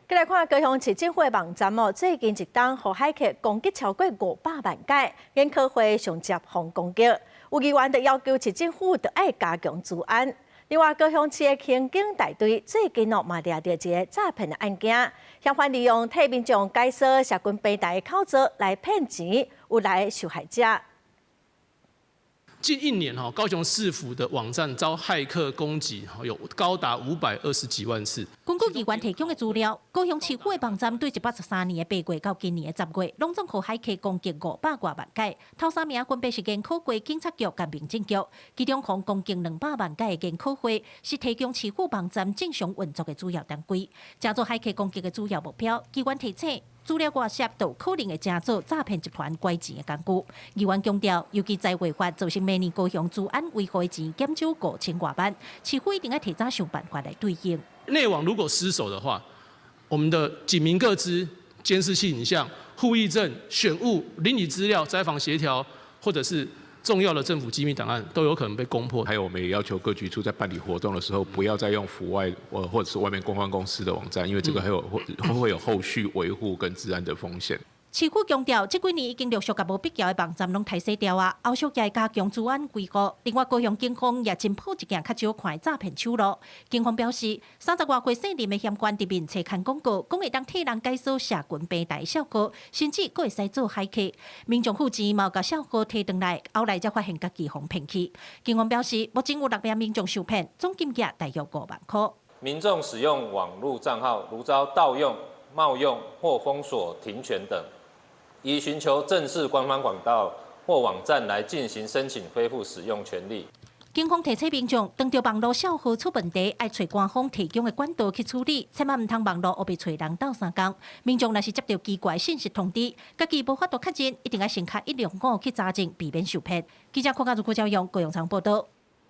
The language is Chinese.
再来看高雄市政府的网站哦，最近一档互骇客攻击超过500万件，研讨会上接防攻击，有议员就要求市政府要爱加强治安。另外，高雄市的刑警大队最近嘛抓到一个诈骗的案件，嫌犯利用替民众解锁社群平台的口罩来骗钱，有来受害者。 近1年高雄市府的网站遭骇客攻击，有高达520几万次。根据议员提供的资料，高雄市府的网站对113年的8月到今年的10月，拢总互骇客攻击500多万件。头3名分别是监考会警察局甲民政局，其中共攻击200万件的监考会是提供市府网站正常运作的主要单位。正做骇客攻击的主要目标，议员提醒。 资料外泄，都可能会正做诈骗集团拐钱的工具。议员强调，尤其在违法造成每年高雄治安危害的钱减少5000多万，市府一定要提早想办法来对应。内网如果失守的话，我们的警民各资、监视器影像、户役证、选务、邻里资料、灾防协调，或者是 重要的政府机密档案都有可能被攻破。还有，我们也要求各局处在办理活动的时候，不要再用府外或者是外面公关公司的网站，因为这个会有后续维护跟治安的风险。 市府强调，这几年已经陆续把无必要的网站拢汰洗掉啊，后续也会加强治安规划。另外，高雄警方也侦破一件较少看的诈骗手路。警方表示，30多岁姓林的嫌犯伫面册看广告，讲会当替人解锁社群平台效果，甚至佫会使做骇客。民众付钱嘛，有甲效果摕回来，后来才发现家己被骗去。警方表示，目前有6名民众受骗，总金额大约5万块。民众使用网络账号如遭盗用、冒用或封锁、停权等。 宜寻求正式官方管道或网站来进行申请恢复使用权利。警方提醒民众，当着网络效号出问题，要找官方提供的管道去处理，千万唔通网络黑白找人斗3工。民众若是接到奇怪信息通知，家己无法度确认，一定要先卡165去查证，避免受骗。记者柯家如郭昭阳、高永昌报道。